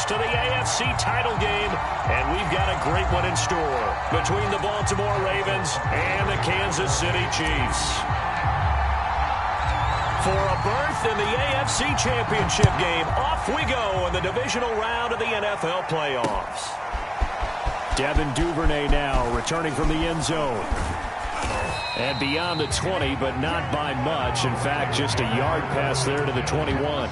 to the AFC title game, and we've got a great one in store between the Baltimore Ravens and the Kansas City Chiefs. For a berth in the AFC Championship game, off we go in the divisional round of the NFL playoffs. Devin Duvernay now returning from the end zone. And beyond the 20, but not by much. In fact, just a yard pass there to the 21.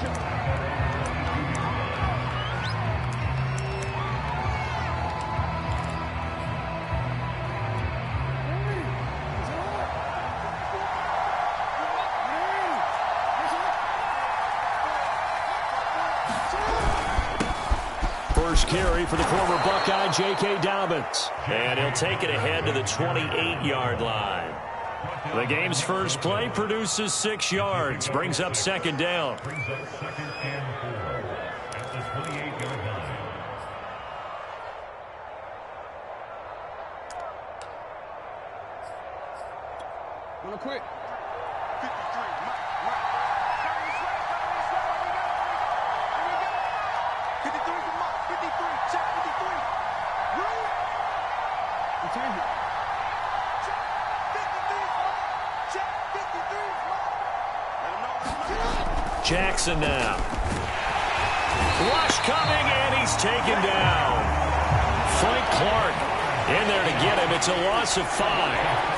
First carry for the former Buckeye, J.K. Dobbins. And he'll take it ahead to the 28-yard line. The game's first play produces 6 yards. Brings up second down. Brings up second and 4 at the 28-yard line. Real quick. 53. Jackson now. Rush coming, and he's taken down. Frank Clark in there to get him. It's a loss of 5.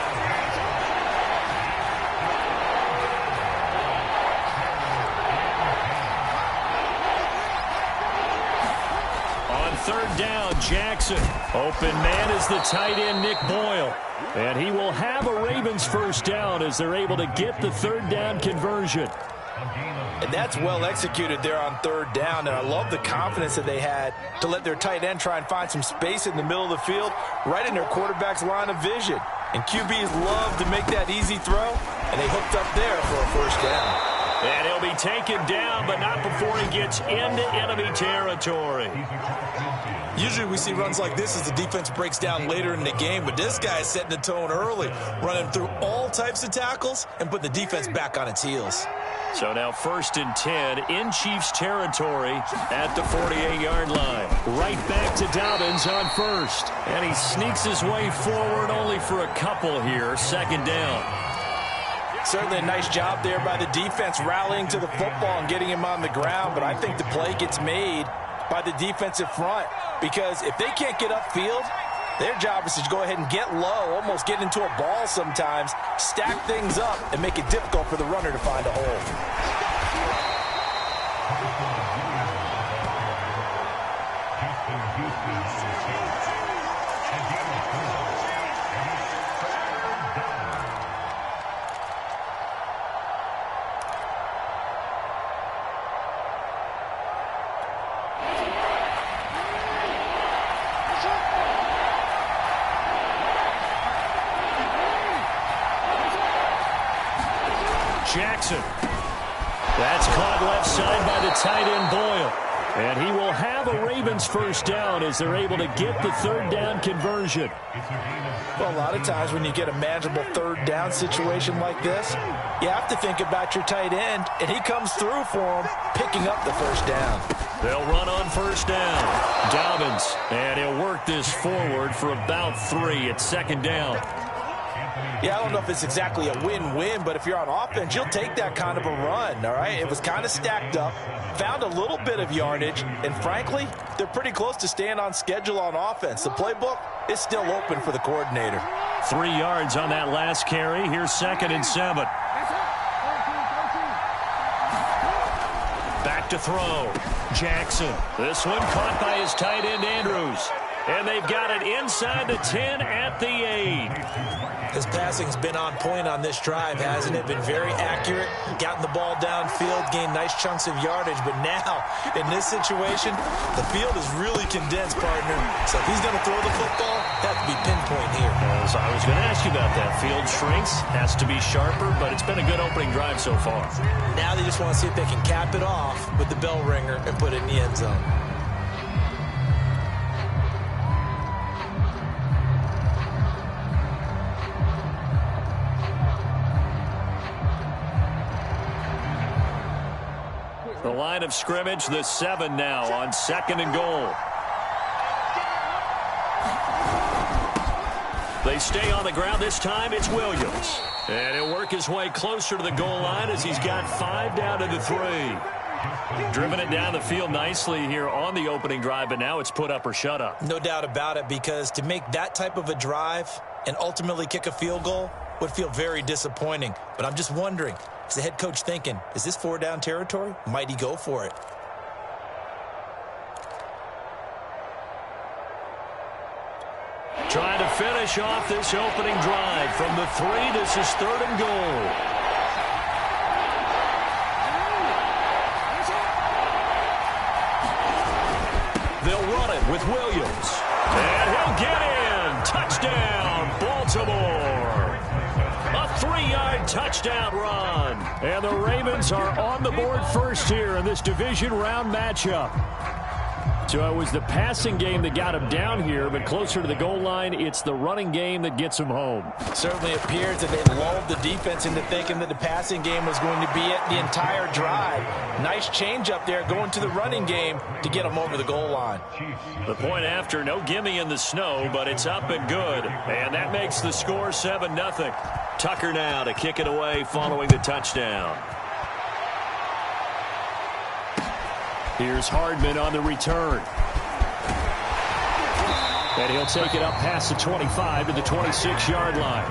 Third down, Jackson. Open man is the tight end, Nick Boyle. And he will have a Ravens first down as they're able to get the third down conversion. And that's well executed there on third down. And I love the confidence that they had to let their tight end try and find some space in the middle of the field, right in their quarterback's line of vision. And QBs love to make that easy throw, and they hooked up there for a first down. And he'll be taken down, but not before he gets into enemy territory. Usually we see runs like this as the defense breaks down later in the game, but this guy is setting the tone early, running through all types of tackles and putting the defense back on its heels. So now 1st and 10 in Chiefs territory at the 48-yard line. Right back to Dobbins on first. And he sneaks his way forward only for a couple here. Second down. Certainly a nice job there by the defense rallying to the football and getting him on the ground, but I think the play gets made by the defensive front because if they can't get upfield, their job is to go ahead and get low, almost get into a ball sometimes, stack things up, and make it difficult for the runner to find a hole. Jackson. That's caught left side by the tight end Boyle. And he will have a Ravens first down as they're able to get the third down conversion. Well, a lot of times when you get a manageable third down situation like this, you have to think about your tight end, and he comes through for him, picking up the first down. They'll run on first down. Dobbins, and he'll work this forward for about 3 at second down. Yeah, I don't know if it's exactly a win-win, but if you're on offense, you'll take that kind of a run, all right? It was kind of stacked up, found a little bit of yardage, and frankly, they're pretty close to staying on schedule on offense. The playbook is still open for the coordinator. 3 yards on that last carry. Here's 2nd and 7. Back to throw. Jackson. This one caught by his tight end, Andrews. And they've got it inside the 10 at the 8. His passing's been on point on this drive, hasn't it? Been very accurate, gotten the ball downfield, gained nice chunks of yardage. But now, in this situation, the field is really condensed, partner. So if he's going to throw the football, that to be pinpoint here. As I was going to ask you about that. Field shrinks, has to be sharper, but it's been a good opening drive so far. Now they just want to see if they can cap it off with the bell ringer and put it in the end zone. The line of scrimmage, the 7 now on 2nd and goal. They stay on the ground. This time it's Williams. And he'll work his way closer to the goal line as he's got 5 down to the 3. Driven it down the field nicely here on the opening drive, but now it's put up or shut up. No doubt about it, because to make that type of a drive and ultimately kick a field goal would feel very disappointing. But I'm just wondering, is the head coach thinking, is this 4 down territory? Might he go for it? Trying to finish off this opening drive from the 3. This is 3rd and goal. They'll run it with Williams. And he'll get in. Touchdown, Baltimore. A 3-yard touchdown run. And the Ravens are on the board first here in this division round matchup. So it was the passing game that got him down here, but closer to the goal line, it's the running game that gets him home. Certainly appears that they lulled the defense into thinking that the passing game was going to be it the entire drive. Nice change up there going to the running game to get him over the goal line. The point after, no gimme in the snow, but it's up and good. And that makes the score 7-0. Tucker now to kick it away following the touchdown. Here's Hardman on the return. And he'll take it up past the 25 to the 26-yard line.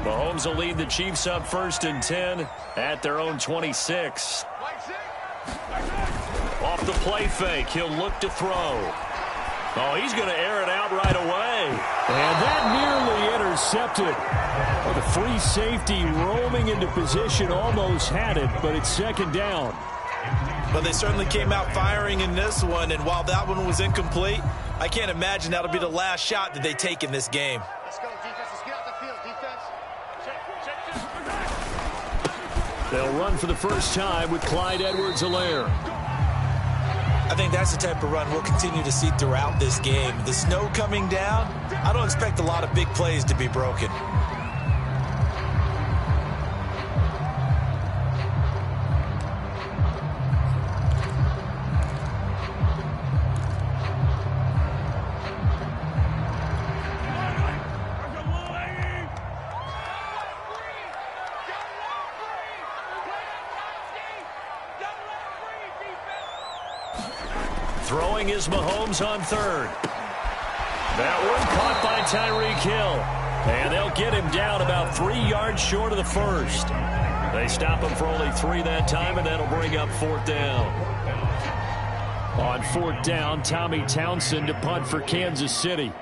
Mahomes will lead the Chiefs up 1st and 10 at their own 26. Off the play fake, he'll look to throw. Oh, he's going to air it out right away. And that nearly intercepted. Well, the free safety roaming into position almost had it, but it's 2nd down. But they certainly came out firing in this one, and while that one was incomplete, I can't imagine that'll be the last shot that they take in this game. Let's go, defense. Let's get out the field, defense. Check. They'll run for the first time with Clyde Edwards-Helaire. I think that's the type of run we'll continue to see throughout this game. The snow coming down, I don't expect a lot of big plays to be broken. Throwing is Mahomes on 3rd. That one caught by Tyreek Hill. And they'll get him down about 3 yards short of the 1st. They stop him for only 3 that time, and that'll bring up 4th down. On 4th down, Tommy Townsend to punt for Kansas City.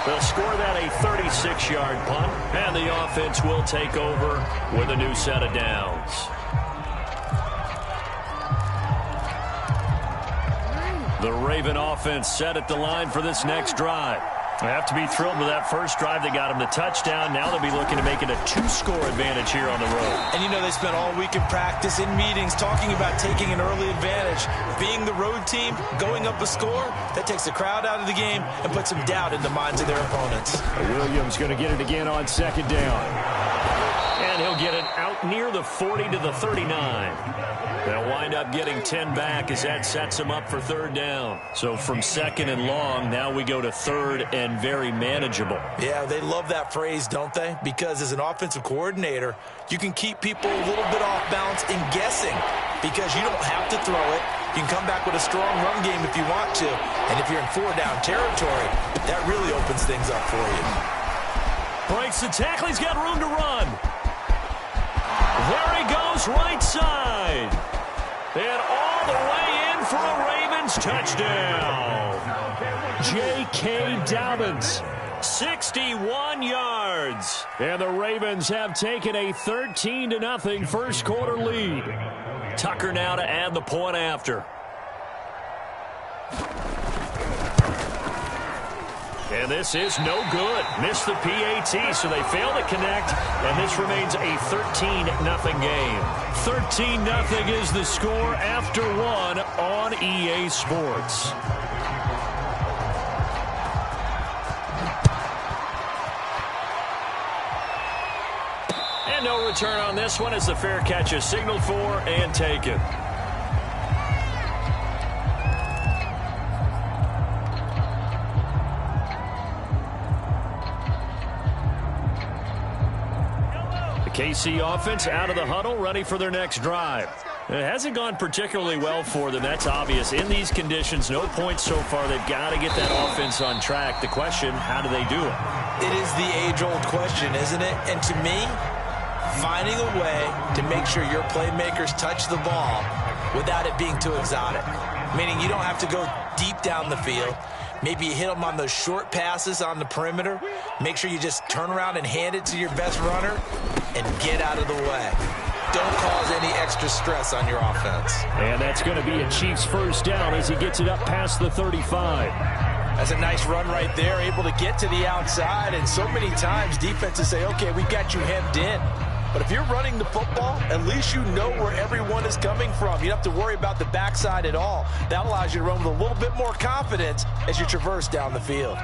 They'll score that a 36-yard punt, and the offense will take over with a new set of downs. The Raven offense set at the line for this next drive. They have to be thrilled with that first drive that got them the touchdown. Now they'll be looking to make it a 2-score advantage here on the road. And you know they spent all week in practice, in meetings, talking about taking an early advantage. Being the road team, going up a score, that takes the crowd out of the game and puts some doubt in the minds of their opponents. Williams going to get it again on 2nd down. And he'll get it out near the 40 to the 39. They'll wind up getting 10 back as that sets them up for 3rd down. So from 2nd and long, now we go to 3rd and very manageable. Yeah, they love that phrase, don't they? Because as an offensive coordinator, you can keep people a little bit off balance in guessing because you don't have to throw it. You can come back with a strong run game if you want to. And if you're in 4-down territory, that really opens things up for you. Breaks the tackle. He's got room to run. There he goes, right side. And all the way in for a Ravens touchdown. J.K. Dobbins, 61 yards. And the Ravens have taken a 13-0 first quarter lead. Tucker now to add the point after. And this is no good. Missed the PAT, so they fail to connect, and this remains a 13-0 game. 13-0 is the score after one on EA Sports. And no return on this one as the fair catch is signaled for and taken. KC offense out of the huddle, ready for their next drive. It hasn't gone particularly well for them. That's obvious. In these conditions, no points so far. They've got to get that offense on track. The question, how do they do it? It is the age-old question, isn't it? And to me, finding a way to make sure your playmakers touch the ball without it being too exotic. Meaning you don't have to go deep down the field. Maybe you hit them on those short passes on the perimeter. Make sure you just turn around and hand it to your best runner and get out of the way. Don't cause any extra stress on your offense. And that's going to be a Chiefs first down as he gets it up past the 35. That's a nice run right there, able to get to the outside. And so many times defenses say, okay, we got you hemmed in. But if you're running the football, at least you know where everyone is coming from. You don't have to worry about the backside at all. That allows you to run with a little bit more confidence as you traverse down the field.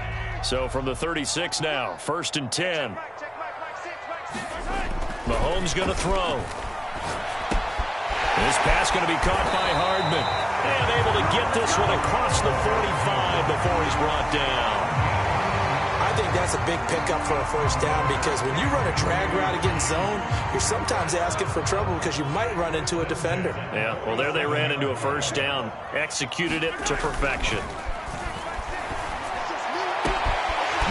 So from the 36 now, 1st and 10. Mahomes going to throw. This pass going to be caught by Hardman. And able to get this one across the 45 before he's brought down. I think that's a big pickup for a first down because when you run a drag route against zone, you're sometimes asking for trouble because you might run into a defender. Yeah, well, there they ran into a first down. Executed it to perfection.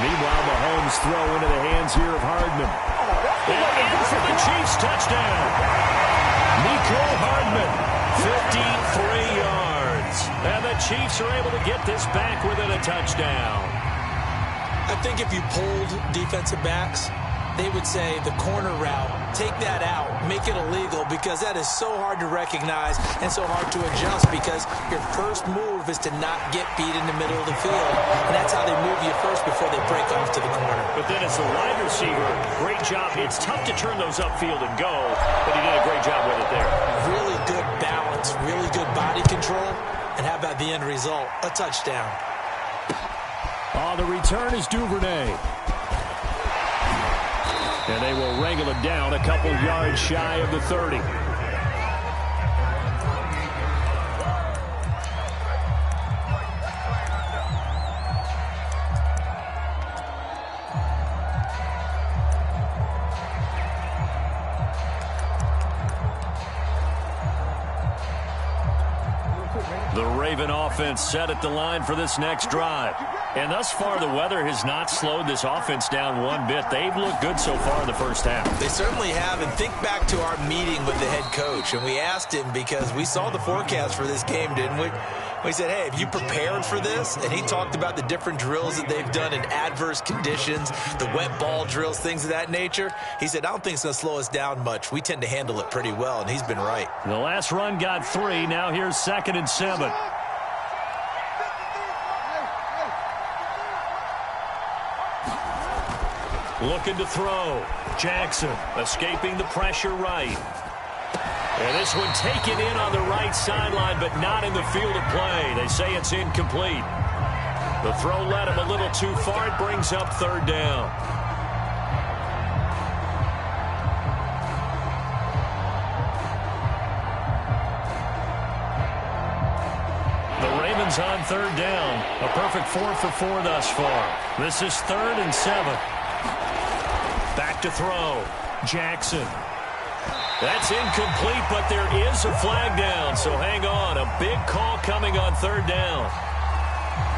Meanwhile, Mahomes throw into the hands here of Hardman. And in for the Chiefs touchdown. Mecole Hardman, 53 yards. And the Chiefs are able to get this back within a touchdown. I think if you polled defensive backs, they would say the corner route, take that out, make it illegal because that is so hard to recognize and so hard to adjust because your first move is to not get beat in the middle of the field. And that's how they move you first before they break off to the corner. But then as a wide receiver, great job. It's tough to turn those upfield and go, but he did a great job with it there. Really good balance, really good body control. And how about the end result? A touchdown. On the return is Duvernay. And they will wrangle it down a couple yards shy of the 30. The Raven offense set at the line for this next drive. And thus far, the weather has not slowed this offense down one bit. They've looked good so far in the first half. They certainly have. And think back to our meeting with the head coach. And we asked him because we saw the forecast for this game, didn't we? We said, hey, have you prepared for this? And he talked about the different drills that they've done in adverse conditions, the wet ball drills, things of that nature. He said, I don't think it's going to slow us down much. We tend to handle it pretty well, and he's been right. The last run got 3. Now here's 2nd and 7. Looking to throw. Jackson escaping the pressure right. And this one taken in on the right sideline, but not in the field of play. They say it's incomplete. The throw led him a little too far. It brings up 3rd down. The Ravens on 3rd down. A perfect 4 for 4 thus far. This is 3rd and 7. Back to throw. Jackson. That's incomplete, but there is a flag down, so hang on. A big call coming on 3rd down.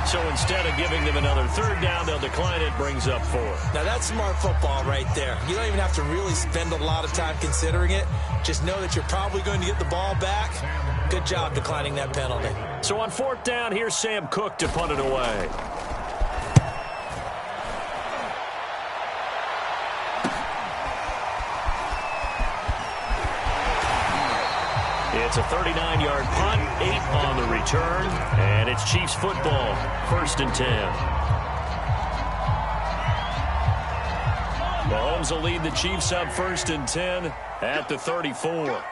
So instead of giving them another 3rd down, they'll decline it, brings up 4. Now, that's smart football right there. You don't even have to really spend a lot of time considering it. Just know that you're probably going to get the ball back. Good job declining that penalty. So on 4th down, here's Sam Cook to punt it away. It's a 39-yard punt, 8 on the return, and it's Chiefs football, 1st and 10. Mahomes will lead the Chiefs up 1st and 10 at the 34.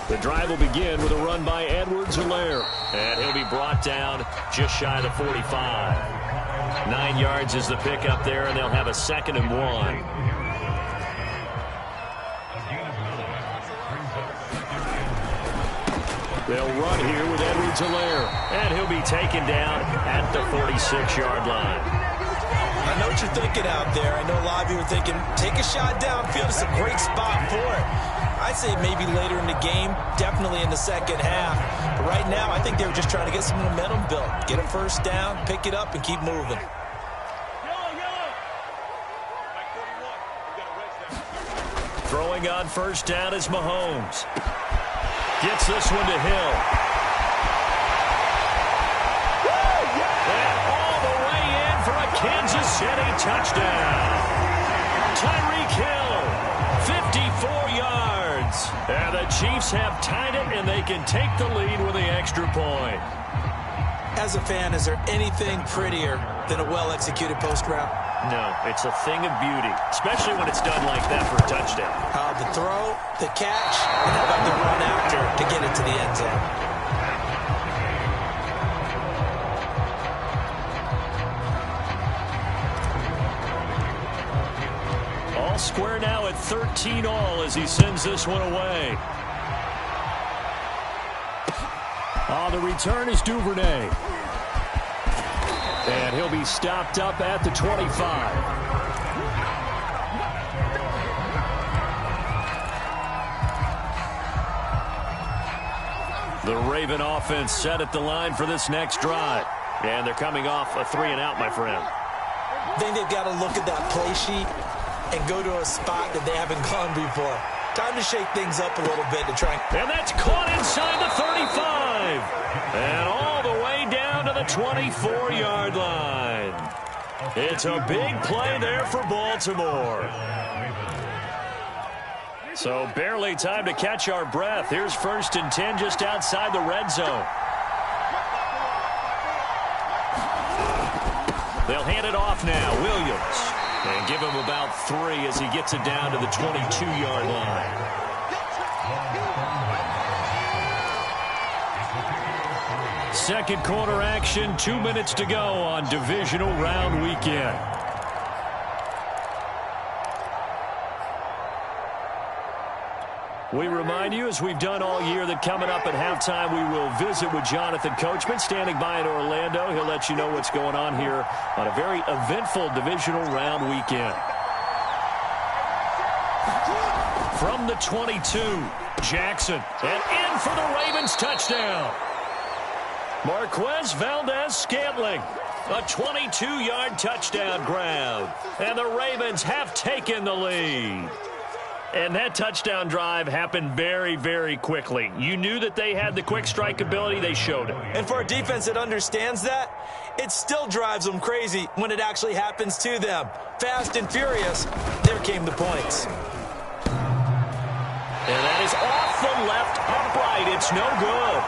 The drive will begin with a run by Edwards-Helaire, and he'll be brought down just shy of the 45. 9 yards is the pickup there, and they'll have a 2nd and 1. They'll run here with Edwards-Helaire, and he'll be taken down at the 46-yard line. I know what you're thinking out there. I know a lot of you are thinking, take a shot downfield. It's a great spot for it. I'd say maybe later in the game, definitely in the second half. But right now, I think they were just trying to get some momentum built. Get a first down, pick it up, and keep moving. Throwing on 1st down is Mahomes. Gets this one to Hill. And all the way in for a Kansas City touchdown. Tyreek Hill, 54 yards. And the Chiefs have tied it, and they can take the lead with the extra point. As a fan, is there anything prettier than a well-executed post route? No, it's a thing of beauty, especially when it's done like that for a touchdown. The throw, the catch, and how about the run after to get it to the end zone? All square now at 13 all as he sends this one away. On the return is Duvernay. And he'll be stopped up at the 25. The Raven offense set at the line for this next drive. And they're coming off a 3-and-out, my friend. I think they've got to look at that play sheet and go to a spot that they haven't gone before. Time to shake things up a little bit to try. And that's caught inside the 35. And all the way down to the 24-yard line. It's a big play there for Baltimore. So barely time to catch our breath. Here's 1st and 10 just outside the red zone. They'll hand it off now. Williams. And give him about 3 as he gets it down to the 22-yard line. Second quarter action, 2 minutes to go on divisional round weekend. We remind you, as we've done all year, that coming up at halftime, we will visit with Jonathan Coachman, standing by in Orlando. He'll let you know what's going on here on a very eventful divisional round weekend. From the 22, Jackson, and in for the Ravens touchdown. Marquez Valdez-Scantling, a 22-yard touchdown grab. And the Ravens have taken the lead. And that touchdown drive happened very, very quickly. You knew that they had the quick strike ability. They showed it. And for a defense that understands that, it still drives them crazy when it actually happens to them. Fast and furious, there came the points. And that is off the left upright. It's no good.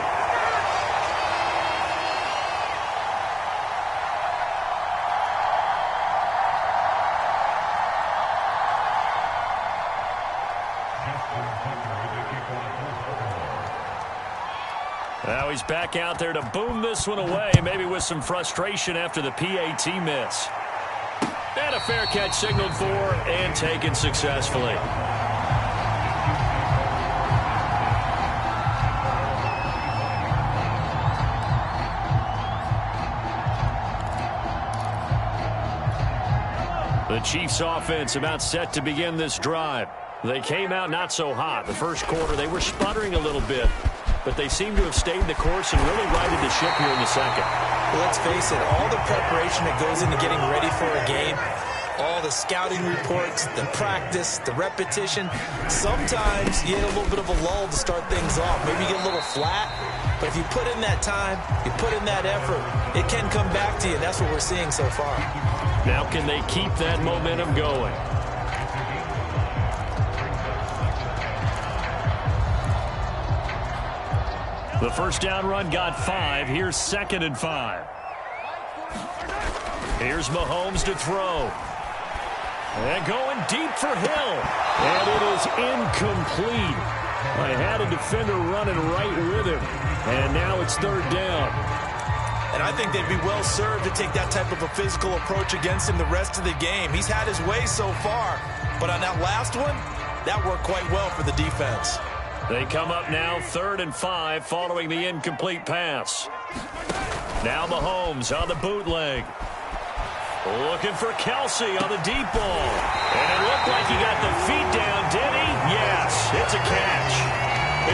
Now he's back out there to boom this one away, maybe with some frustration after the PAT miss. And a fair catch signaled for and taken successfully. The Chiefs offense about set to begin this drive. They came out not so hot. The first quarter, they were sputtering a little bit, but they seem to have stayed the course and really righted the ship here in the second. Well, let's face it, all the preparation that goes into getting ready for a game, all the scouting reports, the practice, the repetition, sometimes you get a little bit of a lull to start things off. Maybe you get a little flat, but if you put in that time, you put in that effort, it can come back to you, and that's what we're seeing so far. Now can they keep that momentum going? The first down run got 5. Here's 2nd and 5. Here's Mahomes to throw. And going deep for Hill. And it is incomplete. I had a defender running right with him. And now it's third down. And I think they'd be well served to take that type of a physical approach against him the rest of the game. He's had his way so far. But on that last one, that worked quite well for the defense. They come up now 3rd and 5 following the incomplete pass. Now Mahomes on the bootleg. Looking for Kelsey on the deep ball. And it looked like he got the feet down, did he? Yes, it's a catch.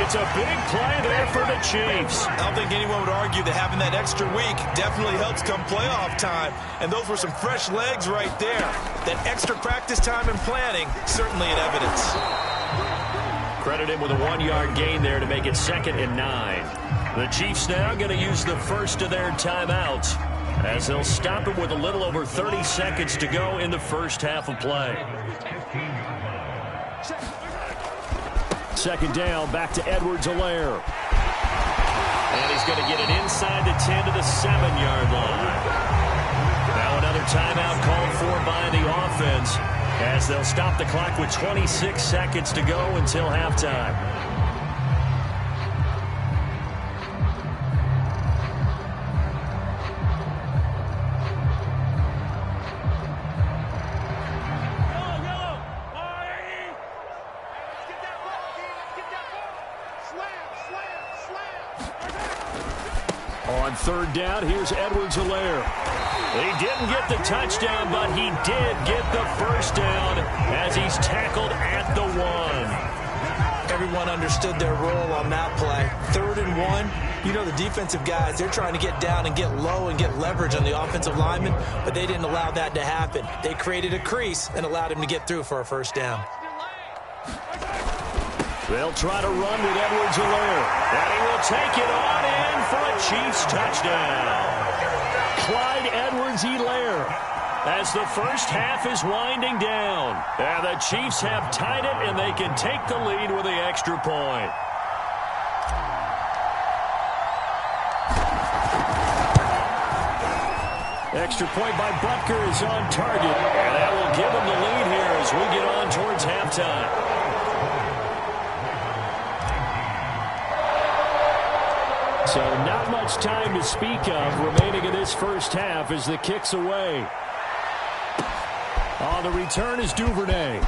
It's a big play there for the Chiefs. I don't think anyone would argue that having that extra week definitely helps come playoff time. And those were some fresh legs right there. That extra practice time and planning, certainly an evidence. Credit him with a 1-yard gain there to make it 2nd and 9. The Chiefs now going to use the first of their timeouts, as they'll stop it with a little over 30 seconds to go in the first half of play. 2nd down, back to Edwards-Helaire. And he's going to get it inside the 10 to the 7-yard line. Now another timeout called for by the offense, as they'll stop the clock with 26 seconds to go until halftime. On 3rd down, here's Edwards-Helaire. He didn't get the touchdown, but he did get the first down as he's tackled at the 1. Everyone understood their role on that play. 3rd and 1. You know, the defensive guys, they're trying to get down and get low and get leverage on the offensive linemen, but they didn't allow that to happen. They created a crease and allowed him to get through for a first down. They'll try to run with Edwards-Helaire, and he will take it on in for a Chiefs touchdown. Clyde Edwards-Helaire, as the first half is winding down. And the Chiefs have tied it, and they can take the lead with the extra point. Extra point by Butker is on target, and that will give him the lead here as we get on towards halftime. So not much time to speak of remaining in this first half as the kick's away. On the return is Duvernay.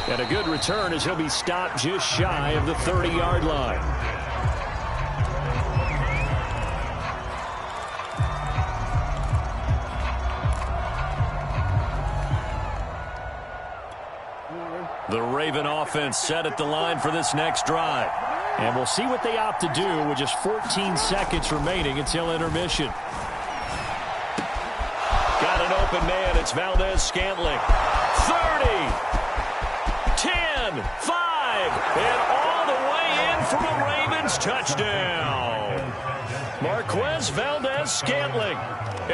And a good return as he'll be stopped just shy of the 30-yard line. The Raven offense set at the line for this next drive. And we'll see what they opt to do with just 14 seconds remaining until intermission. Got an open man. It's Valdez-Scantling. 30, 10, 5, and all the way in for a Ravens touchdown. Marquez Valdez-Scantling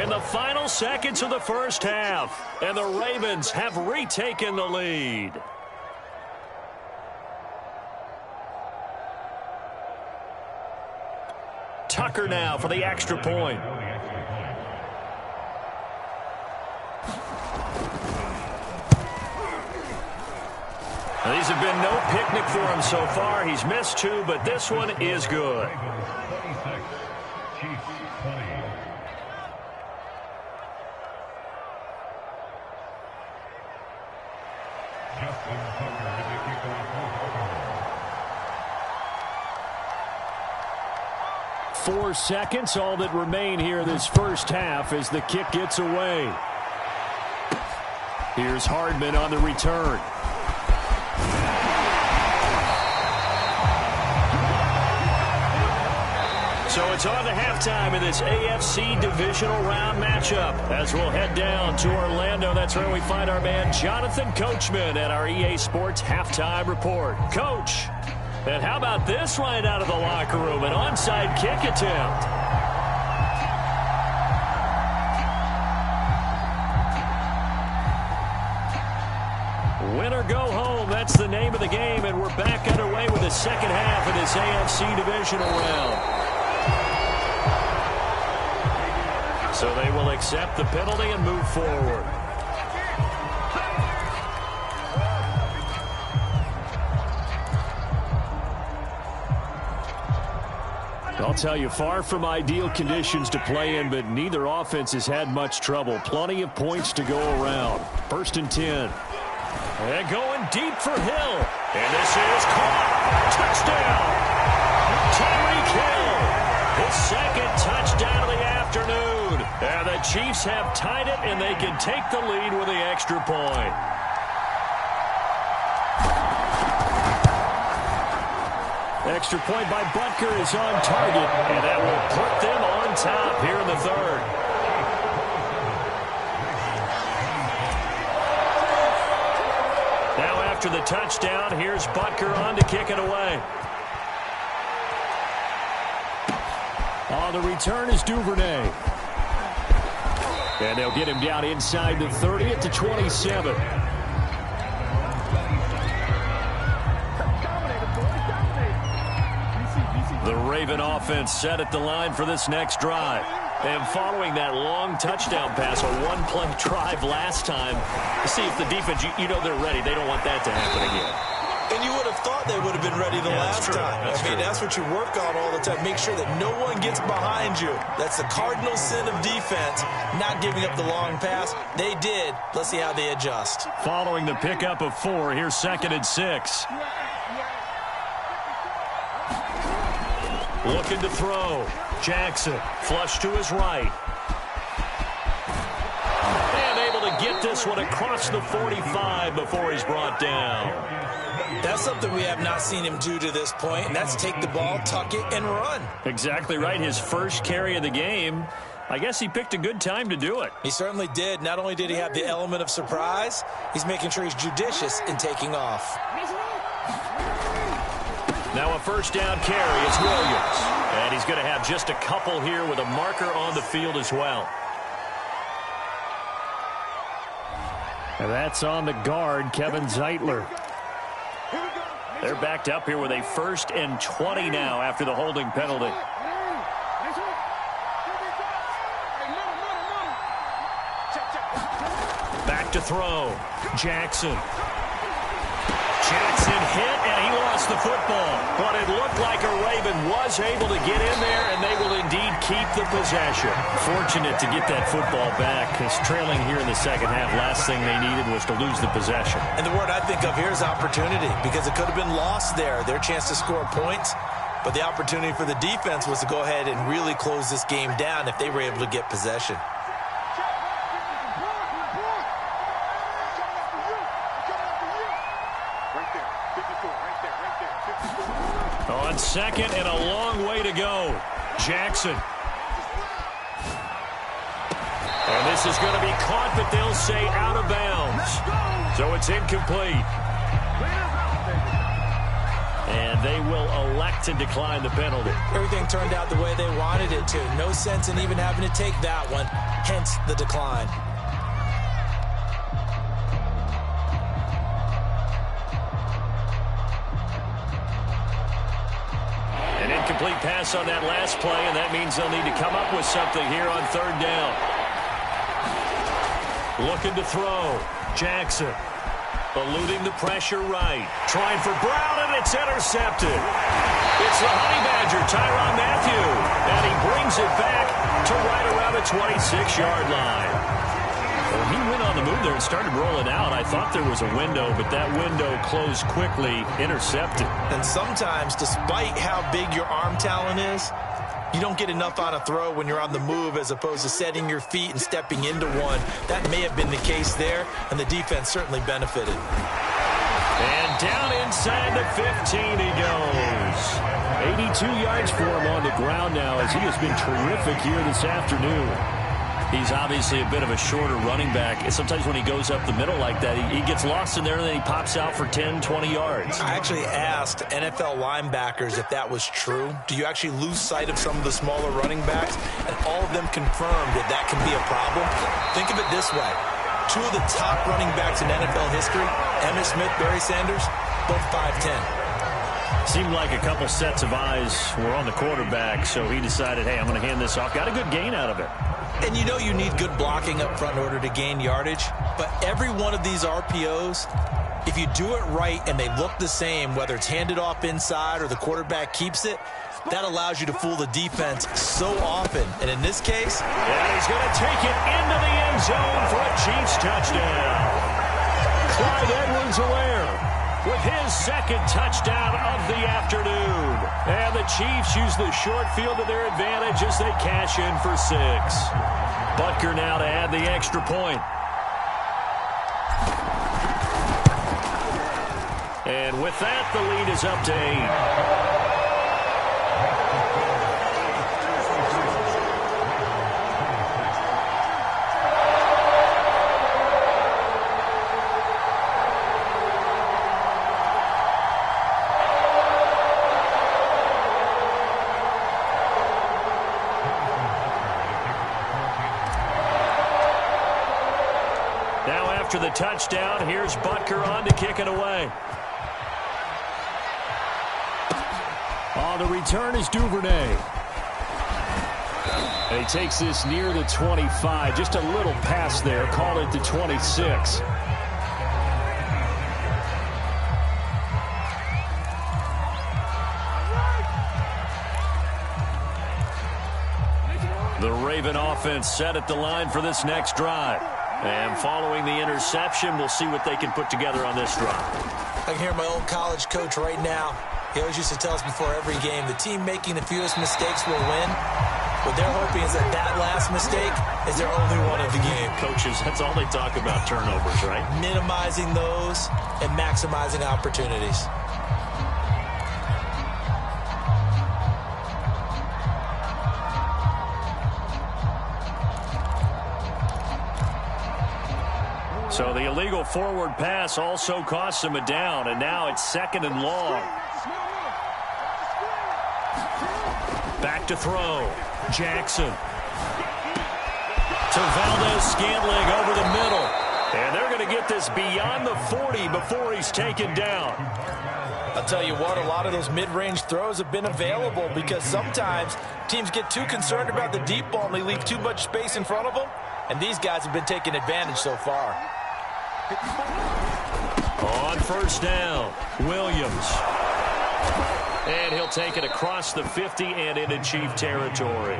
in the final seconds of the first half. And the Ravens have retaken the lead. Tucker now for the extra point. Now, these have been no picnic for him so far. He's missed 2, but this one is good. Justin Tucker in the kickoff. 4 seconds, all that remain here this first half as the kick gets away. Here's Hardman on the return. So it's on to halftime in this AFC divisional round matchup as we'll head down to Orlando. That's where we find our man Jonathan Coachman at our EA Sports Halftime Report. Coach, and how about this right out of the locker room? An onside kick attempt. Win or go home, that's the name of the game, and we're back underway with the second half of this AFC divisional round. So they will accept the penalty and move forward. I'll tell you, far from ideal conditions to play in, but neither offense has had much trouble. Plenty of points to go around. 1st and 10. And going deep for Hill. And this is caught. Touchdown. Tyreek Hill. His 2nd touchdown of the afternoon. And the Chiefs have tied it, and they can take the lead with the extra point. Extra point by Butker is on target, and that will put them on top here in the 3rd. Now after the touchdown, here's Butker on to kick it away. On the return is Duvernay. And they'll get him down inside the 30 at the 27. The Raven offense set at the line for this next drive. And following that long touchdown pass, a one-play drive last time, to see if the defense, you know they're ready. They don't want that to happen again. And you would have thought they would have been ready the last time. That's what you work on all the time. Make sure that no one gets behind you. That's the cardinal sin of defense, not giving up the long pass. They did. Let's see how they adjust. Following the pickup of 4, here's 2nd and 6. Looking to throw. Jackson, flush to his right. And able to get this one across the 45 before he's brought down. That's something we have not seen him do to this point, and that's take the ball, tuck it, and run. Exactly right. His first carry of the game. I guess he picked a good time to do it. He certainly did. Not only did he have the element of surprise, he's making sure he's judicious in taking off. Now a 1st down carry is Williams. And he's going to have just a couple here with a marker on the field as well. And that's on the guard, Kevin Zeitler. They're backed up here with a 1st and 20 now after the holding penalty. Back to throw. Jackson. Jackson hit, and he lost the football. But it looked like a Raven was able to get in there, and they will indeed keep the possession. Fortunate to get that football back. Because trailing here in the 2nd half, last thing they needed was to lose the possession. And the word I think of here is opportunity, because it could have been lost there, their chance to score points. But the opportunity for the defense was to go ahead and really close this game down if they were able to get possession. On 2nd and a long way to go. Jackson. And this is going to be caught, but they'll say out of bounds. So it's incomplete. And they will elect to decline the penalty. Everything turned out the way they wanted it to. No sense in even having to take that one, hence the decline. An incomplete pass on that last play, and that means they'll need to come up with something here on 3rd down. Looking to throw. Jackson. Eluding the pressure right. Trying for Brown, and it's intercepted. It's the Honey Badger, Tyrann Mathieu. And he brings it back to right around the 26-yard line. Well, he went on the move there and started rolling out. I thought there was a window, but that window closed quickly, intercepted. And sometimes, despite how big your arm talent is, you don't get enough on a throw when you're on the move as opposed to setting your feet and stepping into one. That may have been the case there, and the defense certainly benefited. And down inside the 15 he goes. 82 yards for him on the ground now as he has been terrific here this afternoon. He's obviously a bit of a shorter running back. And sometimes when he goes up the middle like that, he gets lost in there and then he pops out for 10, 20 yards. I actually asked NFL linebackers if that was true. Do you actually lose sight of some of the smaller running backs? And all of them confirmed that that can be a problem. Think of it this way. 2 of the top running backs in NFL history, Emmitt Smith, Barry Sanders, both 5'10". Seemed like a couple sets of eyes were on the quarterback, so he decided, hey, I'm going to hand this off. Got a good gain out of it. And you know you need good blocking up front in order to gain yardage, but every one of these RPOs, if you do it right and they look the same, whether it's handed off inside or the quarterback keeps it, that allows you to fool the defense so often. And in this case, and he's going to take it into the end zone for a Chiefs touchdown. Clyde Edwards-Helaire with his second touchdown of the afternoon. And the Chiefs use the short field to their advantage as they cash in for 6. Butker now to add the extra point. And with that, the lead is up to 8. After the touchdown, here's Butker on to kick it away. On the return is Duvernay. And he takes this near the 25. Just a little pass there. Call it the 26. The Raven offense set at the line for this next drive. And following the interception, we'll see what they can put together on this drive. I can hear my old college coach right now. He always used to tell us before every game, the team making the fewest mistakes will win. What they're hoping is that that last mistake is their only one of the game. Coaches, that's all they talk about, turnovers, right? Minimizing those and maximizing opportunities. So the illegal forward pass also costs him a down, and now it's 2nd and long. Back to throw. Jackson. To Valdez-Scantling over the middle. And they're going to get this beyond the 40 before he's taken down. I'll tell you what, a lot of those mid-range throws have been available because sometimes teams get too concerned about the deep ball and they leave too much space in front of them. And these guys have been taking advantage so far. On first down, Williams. And he'll take it across the 50 and into Chief territory.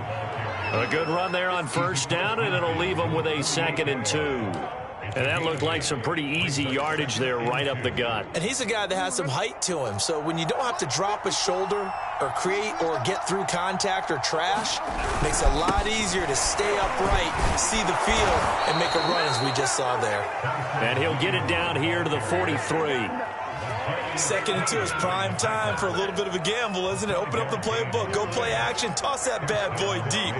A good run there on first down, and it'll leave them with a 2nd and 2. And that looked like some pretty easy yardage there right up the gut. And he's a guy that has some height to him. So when you don't have to drop a shoulder or create or get through contact or trash, makes it a lot easier to stay upright, see the field, and make a run as we just saw there. And he'll get it down here to the 43. 2nd and 2 is prime time for a little bit of a gamble, isn't it? Open up the playbook, go play action, toss that bad boy deep.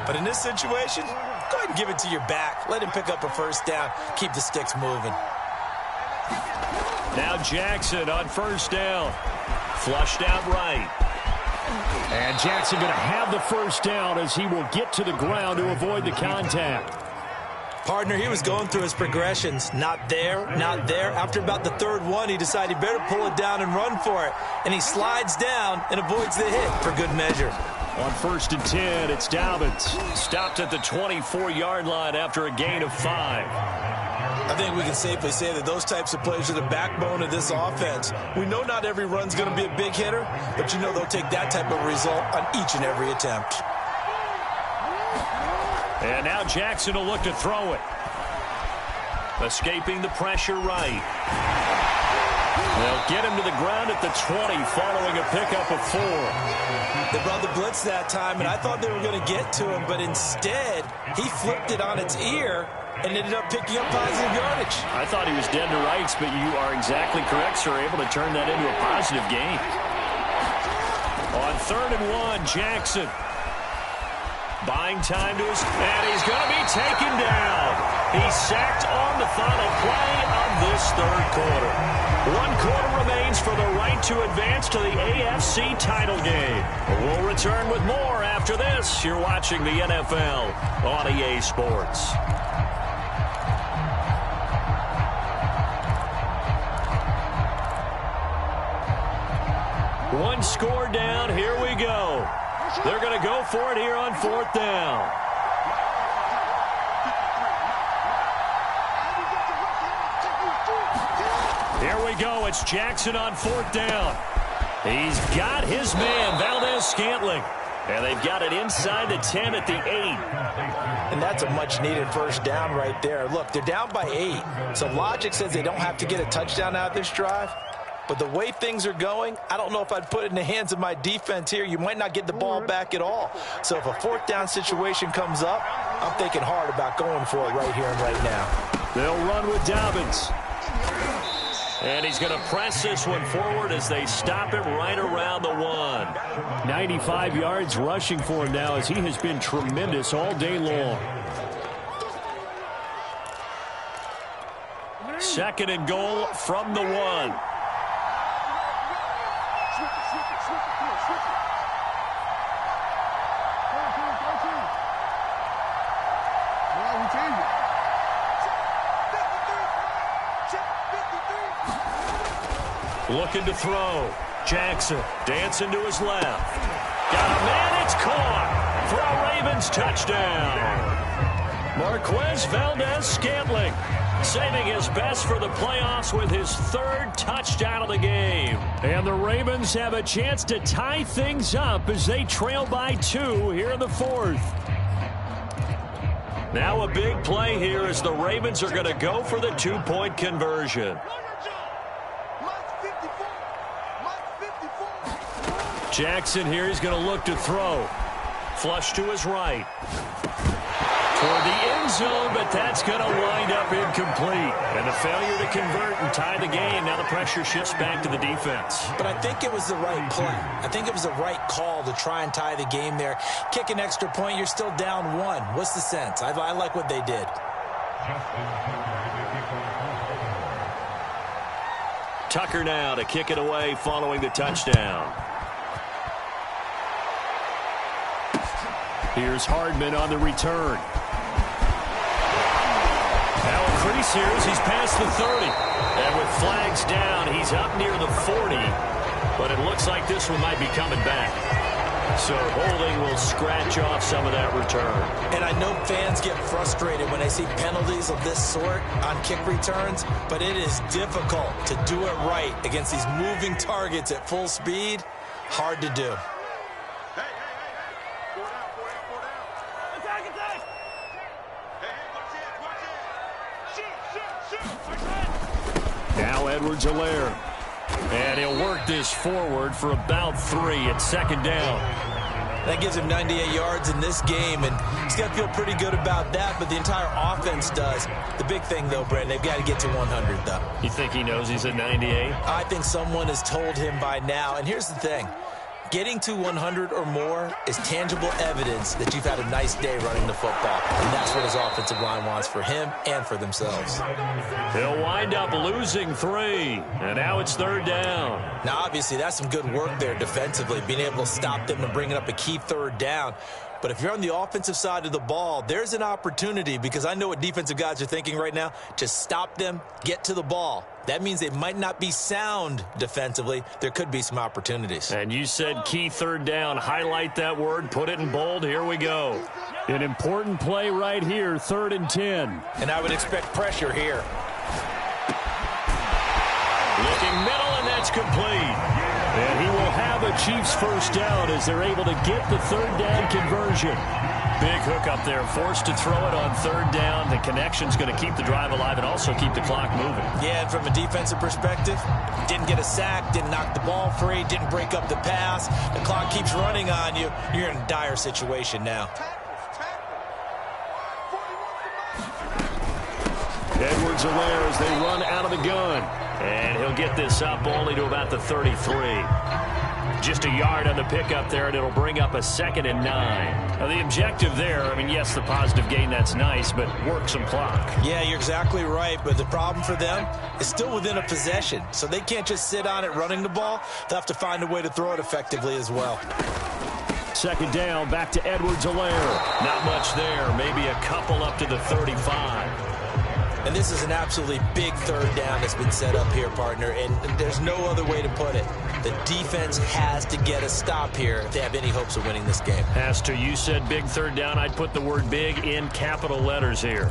But in this situation, go ahead and give it to your back. Let him pick up a first down. Keep the sticks moving. Now Jackson on first down. Flushed out right. And Jackson going to have the first down as he will get to the ground to avoid the contact. Partner, he was going through his progressions. Not there, not there. After about the 3rd one, he decided he better pull it down and run for it. And he slides down and avoids the hit for good measure. On 1st and 10, it's Dobbins. Stopped at the 24-yard line after a gain of 5. I think we can safely say that those types of plays are the backbone of this offense. We know not every run's going to be a big hitter, but you know they'll take that type of result on each and every attempt. And now Jackson will look to throw it. Escaping the pressure right. They'll get him to the ground at the 20 following a pickup of 4. They brought the blitz that time, and I thought they were going to get to him, but instead he flipped it on its ear and ended up picking up positive yardage. I thought he was dead to rights, but you are exactly correct, sir. Able to turn that into a positive gain. On 3rd and 1, Jackson. Buying time to his, and he's going to be taken down. He's sacked on the final play of this 3rd quarter. 1 quarter remains for the right to advance to the AFC title game. We'll return with more after this. You're watching the NFL on EA Sports. One score down. Here we go. They're going to go for it here on 4th down. Here we go. It's Jackson on 4th down. He's got his man, Valdez-Scantling. And they've got it inside the 10 at the 8. And that's a much-needed first down right there. Look, they're down by 8. So logic says they don't have to get a touchdown out of this drive. But the way things are going, I don't know if I'd put it in the hands of my defense here. You might not get the ball back at all. So if a 4th down situation comes up, I'm thinking hard about going for it right here and right now. They'll run with Dobbins. And he's going to press this one forward as they stop him right around the 1. 95 yards rushing for him now as he has been tremendous all day long. 2nd and goal from the 1. Looking to throw. Jackson dancing to his left. Got a man, it's caught for a Ravens touchdown. Marquez Valdez-Scantling saving his best for the playoffs with his 3rd touchdown of the game. And the Ravens have a chance to tie things up as they trail by 2 here in the 4th. Now a big play here as the Ravens are going to go for the 2-point conversion. Jackson here, he's going to look to throw. Flush to his right. Toward the end zone, but that's going to wind up incomplete. And the failure to convert and tie the game. Now the pressure shifts back to the defense. But I think it was the right play. I think it was the right call to try and tie the game there. Kick an extra point, you're still down 1. What's the sense? I like what they did. Tucker now to kick it away following the touchdown. Here's Hardman on the return. Now a crease here as he's past the 30. And with flags down, he's up near the 40. But it looks like this one might be coming back. So holding will scratch off some of that return. And I know fans get frustrated when they see penalties of this sort on kick returns, but it is difficult to do it right against these moving targets at full speed. Hard to do. Now Edwards-Helaire. And he'll work this forward for about 3 at 2nd down. That gives him 98 yards in this game, and he's got to feel pretty good about that, but the entire offense does. The big thing, though, Brent, they've got to get to 100, though. You think he knows he's at 98? I think someone has told him by now, and here's the thing. Getting to 100 or more is tangible evidence that you've had a nice day running the football. And that's what his offensive line wants for him and for themselves. He'll wind up losing 3. And now it's 3rd down. Now, obviously, that's some good work there defensively, being able to stop them and bringing up a key 3rd down. But if you're on the offensive side of the ball, there's an opportunity, because I know what defensive guys are thinking right now, to stop them, get to the ball. That means they might not be sound defensively. There could be some opportunities. And you said key 3rd down. Highlight that word. Put it in bold. Here we go. An important play right here, 3rd and 10. And I would expect pressure here. Looking middle, and that's complete. And he will have a Chiefs first down as they're able to get the 3rd down conversion. Big hook up there, forced to throw it on 3rd down. The connection's going to keep the drive alive and also keep the clock moving. Yeah, and from a defensive perspective, didn't get a sack, didn't knock the ball free, didn't break up the pass. The clock keeps running on you. You're in a dire situation now. Edwards-Helaire as they run out of the gun. And he'll get this up only to about the 33. Just a yard on the pickup there, and it'll bring up a 2nd and 9. Now, the objective there, I mean, yes, the positive gain, that's nice, but work some clock. Yeah, you're exactly right, but the problem for them is still within a possession, so they can't just sit on it running the ball. They'll have to find a way to throw it effectively as well. 2nd down, back to Edwards-Helaire. Not much there, maybe a couple up to the 35. And this is an absolutely big 3rd down that's been set up here, partner, and there's no other way to put it. The defense has to get a stop here if they have any hopes of winning this game. As to you said big 3rd down, I'd put the word big in capital letters here.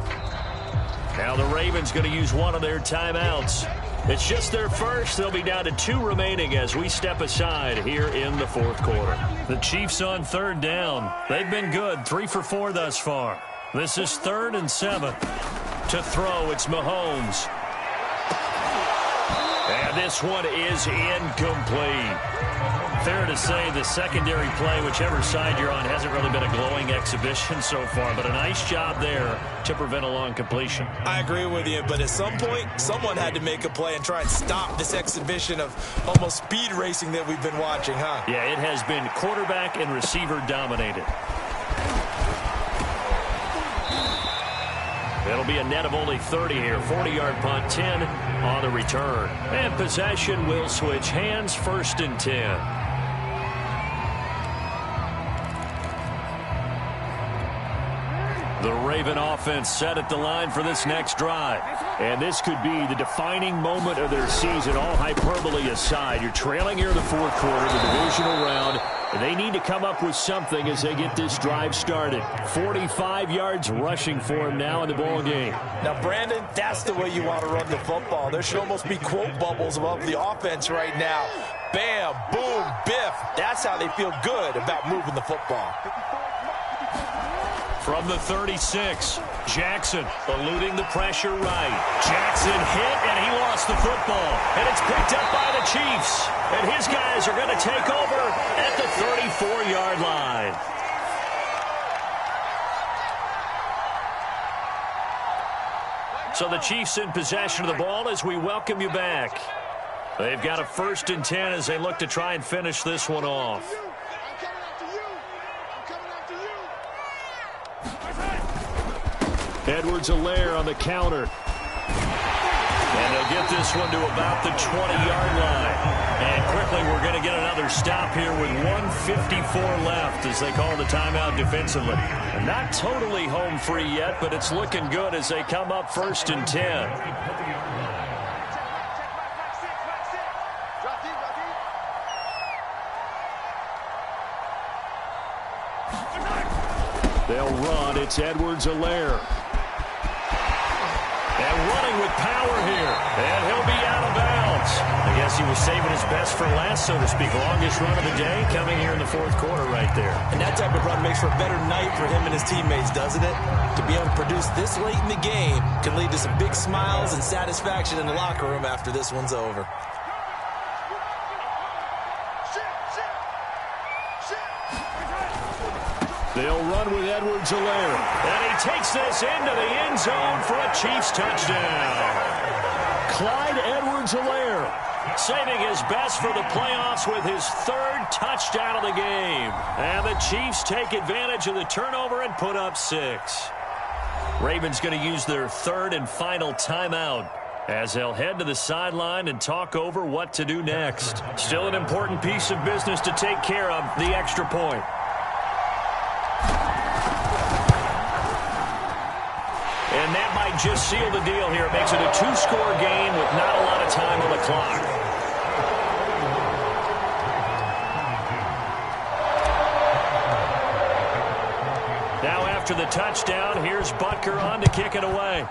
Now the Ravens going to use one of their timeouts. It's just their first. They'll be down to 2 remaining as we step aside here in the fourth quarter. The Chiefs on third down. They've been good, 3 for 4 thus far. This is 3rd and 7. To throw, it's Mahomes. And this one is incomplete. Fair to say the secondary play, whichever side you're on, hasn't really been a glowing exhibition so far, but a nice job there to prevent a long completion. I agree with you, but at some point, someone had to make a play and try and stop this exhibition of almost speed racing that we've been watching, huh? Yeah, it has been quarterback and receiver dominated. It'll be a net of only 30 here. 40-yard punt, 10 on the return. And possession will switch hands, 1st and 10. The Raven offense set at the line for this next drive. And this could be the defining moment of their season, all hyperbole aside. You're trailing here in the fourth quarter, the divisional round. And they need to come up with something as they get this drive started. 45 yards rushing for him now in the ball game. Now, Brandon, that's the way you want to run the football. There should almost be quote bubbles above the offense right now. Bam, boom, biff. That's how they feel good about moving the football. From the 36, Jackson eluding the pressure right. Jackson hit, and he lost the football. And it's picked up by the Chiefs. And his guys are going to take over at the 34-yard line. So the Chiefs in possession of the ball as we welcome you back. They've got a 1st and 10 as they look to try and finish this one off. Edwards-Helaire on the counter. And they'll get this one to about the 20-yard line. And quickly we're going to get another stop here with 1:54 left as they call the timeout defensively. And not totally home free yet, but it's looking good as they come up 1st and 10. They'll run. It's Edwards-Helaire. And running with power here. And he'll be out of bounds. I guess he was saving his best for last, so to speak. Longest run of the day coming here in the fourth quarter right there. And that type of run makes for a better night for him and his teammates, doesn't it? To be able to produce this late in the game can lead to some big smiles and satisfaction in the locker room after this one's over. They'll run with Edwards-Helaire. And he takes this into the end zone for a Chiefs touchdown. Clyde Edwards-Helaire saving his best for the playoffs with his 3rd touchdown of the game. And the Chiefs take advantage of the turnover and put up 6. Ravens going to use their 3rd and final timeout as they'll head to the sideline and talk over what to do next. Still an important piece of business to take care of, the extra point. And that might just seal the deal here. It makes it a 2-score game with not a lot of time on the clock. Now after the touchdown, here's Butker on to kick it away.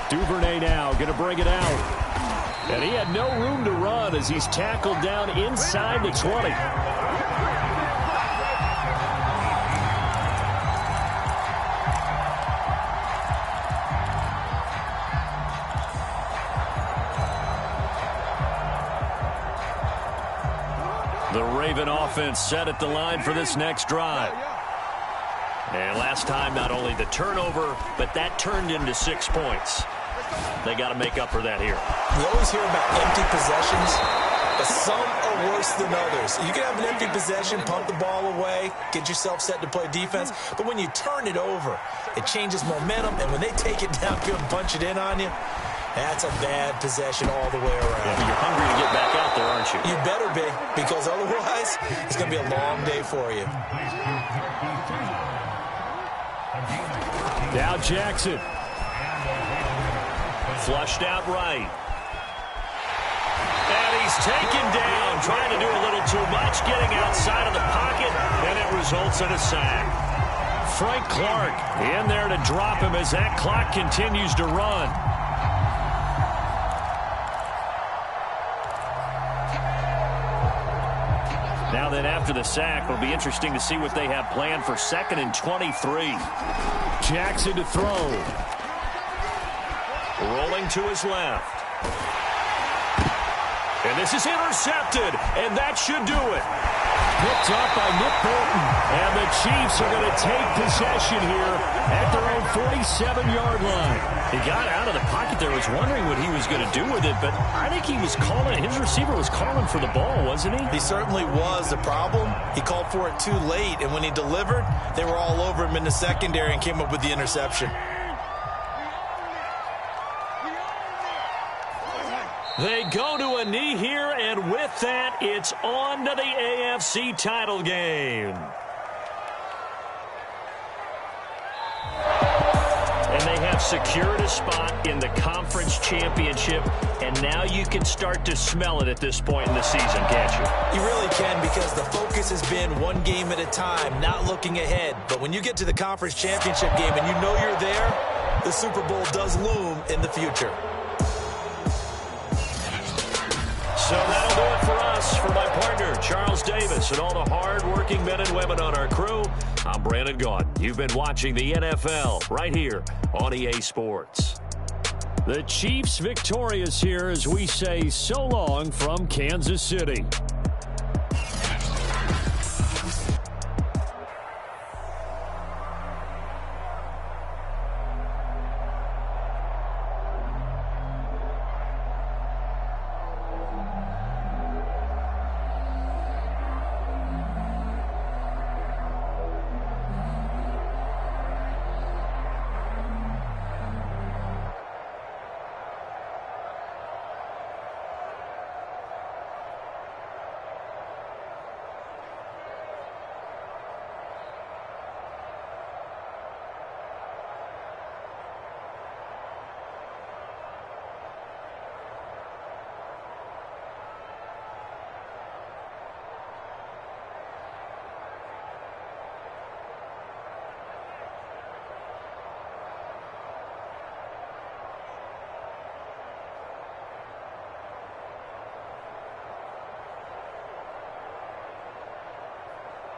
Duvernay now going to bring it out. And he had no room to run as he's tackled down inside the 20. The Raven offense set at the line for this next drive. And last time, not only the turnover, but that turned into 6 points. They got to make up for that here. You always hear about empty possessions, but some are worse than others. You can have an empty possession, pump the ball away, get yourself set to play defense, but when you turn it over, it changes momentum, and when they take it downfield and punch it in on you, that's a bad possession all the way around. Yeah, but you're hungry to get back out there, aren't you? You better be, because otherwise, it's going to be a long day for you. Now Jackson. Flushed out right. And he's taken down, trying to do a little too much, getting outside of the pocket, and it results in a sack. Frank Clark in there to drop him as that clock continues to run. Now then, after the sack, it'll be interesting to see what they have planned for 2nd and 23. Jackson to throw. Rolling to his left. And this is intercepted, and that should do it. Picked up by Nick Bolton. And the Chiefs are going to take possession here at their own 47-yard line. He got out of the pocket there, was wondering what he was going to do with it, but I think he was calling, his receiver was calling for the ball, wasn't he? He certainly was. The problem, he called for it too late, and when he delivered, they were all over him in the secondary and came up with the interception. They go to a knee here, and with that, it's on to the AFC title game. And they have secured a spot in the conference championship, and now you can start to smell it at this point in the season, can't you? You really can, because the focus has been one game at a time, not looking ahead. But when you get to the conference championship game and you know you're there, the Super Bowl does loom in the future. So that'll do it for us. For my partner, Charles Davis, and all the hard-working men and women on our crew, I'm Brandon Gaudin. You've been watching the NFL right here on EA Sports. The Chiefs victorious here as we say so long from Kansas City.